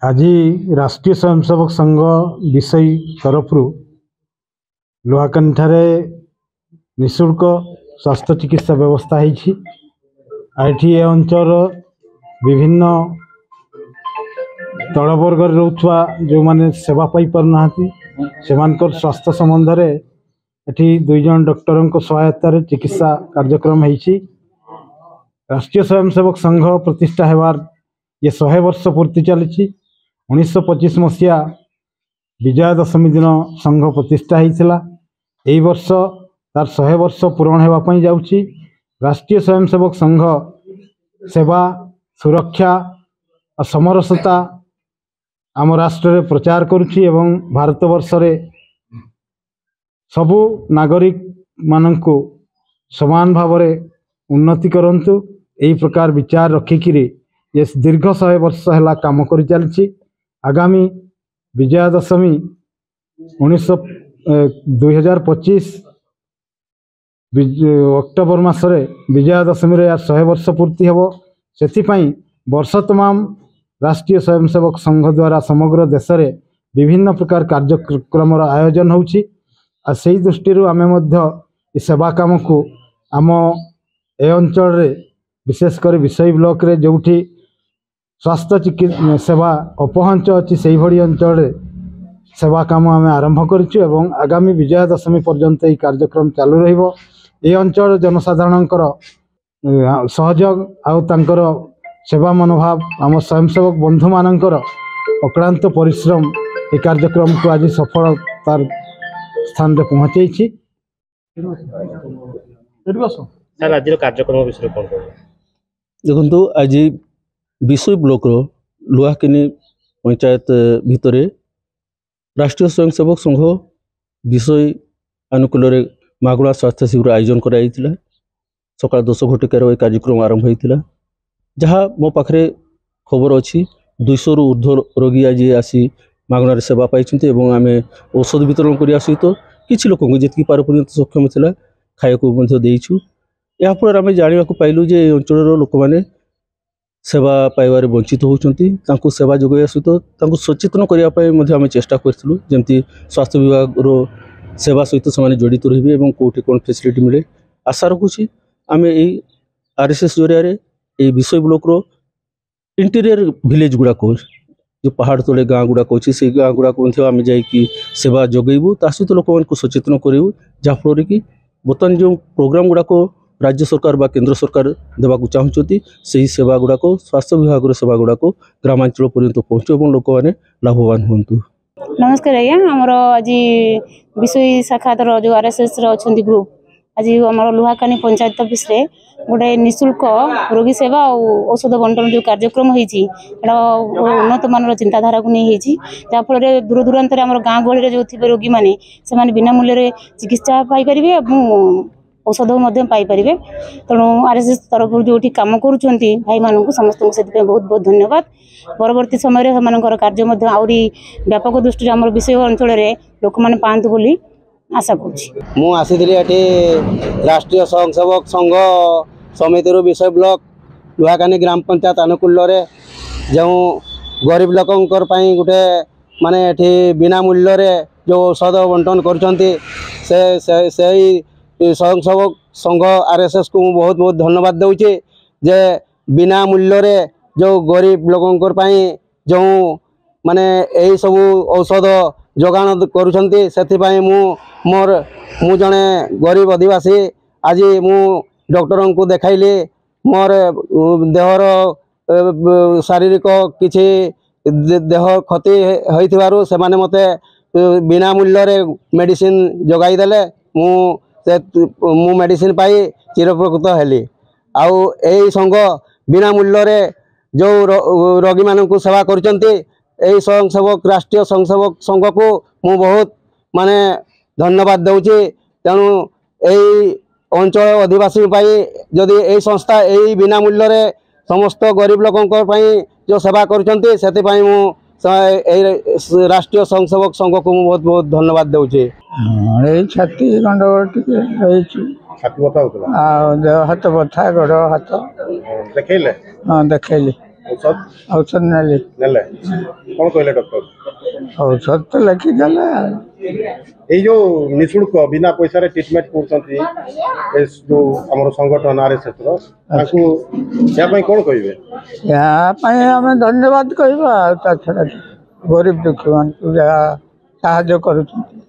आज राष्ट्रीय स्वयंसेवक संघ विषय तरफ लुहाकानी ठारे निःशुल्क स्वास्थ्य चिकित्सा व्यवस्था होती। अंचल विभिन्न तलवर्ग रोचुआ जो माने सेवा पाई पारना से स्वास्थ्य संबंध में एटी 2 जन डॉक्टर सहायतार चिकित्सा कार्यक्रम होती। राष्ट्रीय स्वयंसेवक संघ प्रतिष्ठा होवार ये 100 वर्ष पूर्ति चली। 1925 मसीहा विजया दशमी दिन संघ प्रतिष्ठा होता। यही वर्ष तार 100 वर्ष पूरण होगापाई जाऊँगी। राष्ट्रीय स्वयंसेवक संघ सेवा सुरक्षा और समरसता आम राष्ट्र में प्रचार करुच्ची एवं भारत वर्ष रे सबु नागरिक मानंकु समान भाव में उन्नति करंतु यही प्रकार विचार रखिकी ये दीर्घ 100 वर्ष है काम कर चली। आगामी विजया दशमी 2025 अक्टोबर मासरे विजया दशमी रे 100 वर्ष पूर्ति हेबो। सेथिपाई वर्ष तमाम राष्ट्रीय स्वयंसेवक संघ द्वारा समग्र देश में विभिन्न प्रकार कार्यक्रम आयोजन होउछि। आ सेही दृष्टि आमे मध्य सेवा काम को आम ए अंचल रे विशेषकर विषय ब्लॉक रे जोठी स्वास्थ्य चिकित्सा सेवा अपहंच अच्छी से भली अंचल सेवा काम आम आरंभ करूँ। आगामी विजया दशमी पर्यंत यह कार्यक्रम चालू रहिबो। ये अंचल जनसाधारण सहयोग आउर सेवा मनोभाव आम स्वयंसेवक बंधु मानकर अक्लांत परिश्रम ये कार्यक्रम को आज सफलतार स्थान रे पहुँचे। देखो आज विषय ब्लॉक लुहाकिनी पंचायत भितर राष्ट्रीय स्वयंसेवक संघ विषय अनुकूल मागणा स्वास्थ्य शिविर आयोजन कराई सकाल 10 घटिकार यह कार्यक्रम आरंभ होता। जहाँ मो पाखे खबर अच्छी 200 रु ऊर्ध्व रोगी आज आसी मागणार सेवा पाई आम औषध वितरण करने सहित किसी लोक जी पार पर्यंत सक्षम था खाया देचु। याफल आम जाना पाइलु जे अंचल लोक मैंने सेवा पाइबार वंचित होती सेवा जोगाइवा सहित सचेतन करने आम चेष्टा करूँ जमी स्वास्थ्य विभाग रो सेवा सहित से जड़ित रही और कौटी कौन फैसिलिटी मिले आशा रखुची। आम यही RSS जरिया ये विषय ब्लॉक रो इंटीरियर विलेज गुड़ाक जो पहाड़ तले गाँ गुड़ाक अच्छी से गाँ गुड़ाक आम जाकि सेवा जोगेबू ता सहित लोक मानक सचेतन करूँ जहाँफल कि बर्तमान जो प्रोग्राम गुड़ाक राज्य सरकार बा केंद्र सरकार देवाक चाहते से सेवा गुड़ाक स्वास्थ्य विभाग सेवा गुड़ाक ग्रामांचल पर्यंत पहुँचू और लोक मैंने लाभवान हूँ। नमस्कार आज्ञा आमर आज विषय शाखा जो RSS अच्छा ग्रुप आज आम लुहाकानी पंचायत ऑफिस रे गोटे निःशुल्क रोगी सेवा और औषध बंटन जो कार्यक्रम होती उन्नत मान चिंताधारा को नहीं जहाँफल दूर दूरांत आम गाँ गहली जो थे रोगी मैंने से बिना मूल्य चिकित्सा पाइपर और औषध पाइपर। तेणु RSS तरफ जो कम करुँच भाई मानक समस्त से बहुत बहुत धन्यवाद। परवर्ती समय कार्य आहरी व्यापक दृष्टि आम विषय अंचल लोक मैंने पातु बोली आशा करूँ। राष्ट्रीय स्वयंसेवक संघ समिति विषय ब्लॉक लुहाकानी ग्राम पंचायत अनुकूल जो गरीब लोकों गोटे माने बिना मूल्य जो औषध बंटन कर स्वयंसेवक संघ RSS को बहुत बहुत धन्यवाद दूचे जे बिना मूल्य जो गरीब लोकों जो माने यही सब औषध जोगान करुछंती से मु जने गरीब आदिवासी आज मु डॉक्टर को देखाइली मोर देहर शारीरिक किसी देह क्षति होइथिबारु से माने मते बिना मूल्य मेडिसिन जोगाई देले मु मेडिसिन पाई चिरप्रकृत हेली। आउ यही संघ बिना मूल्य जो रोगी मानक सेवा करचंती यही स्वयंसेवक राष्ट्रीय स्वयंसेवक संघ को मु बहुत माने धन्यवाद दूची। तेणु यही अंचल आदिवासी जदि यही संस्था यही बिना मूल्य समस्त गरीब लोकों जो सेवा करचंती सेतिपाई मु राष्ट्रीय स्वयंसेवक संघ को बहुत बहुत धन्यवाद दूची। छाती गंडगोल हाथ बथा गोड़ हाथ देखले हाँ देखली। ଔଷଧ ଔଷଧ ନେଲି ନେଲେ କ'ଣ କହିଲେ ଡକ୍ଟର? ଔଷଧ ତ ଲେଖିଦେଲେ ଏଇ ଯୋଉ ନିଃଶୁଳ୍କ ବିନା ପଇସାରେ ଟ୍ରିଟମେଣ୍ଟ କରୁଛନ୍ତି ଏ ଯୋଉ ଆମର ସଂଗଠନ RSSର ତାଙ୍କୁ ଏହା ପାଇଁ କ'ଣ କହିବେ? ଏହା ପାଇଁ ଆମେ ଧନ୍ୟବାଦ କହିବା ଆଉ ତା ଛଡ଼ା ଗରିବ ଦୁଃଖୀମାନଙ୍କୁ ଯାହା ସାହାଯ୍ୟ କରୁଛନ୍ତି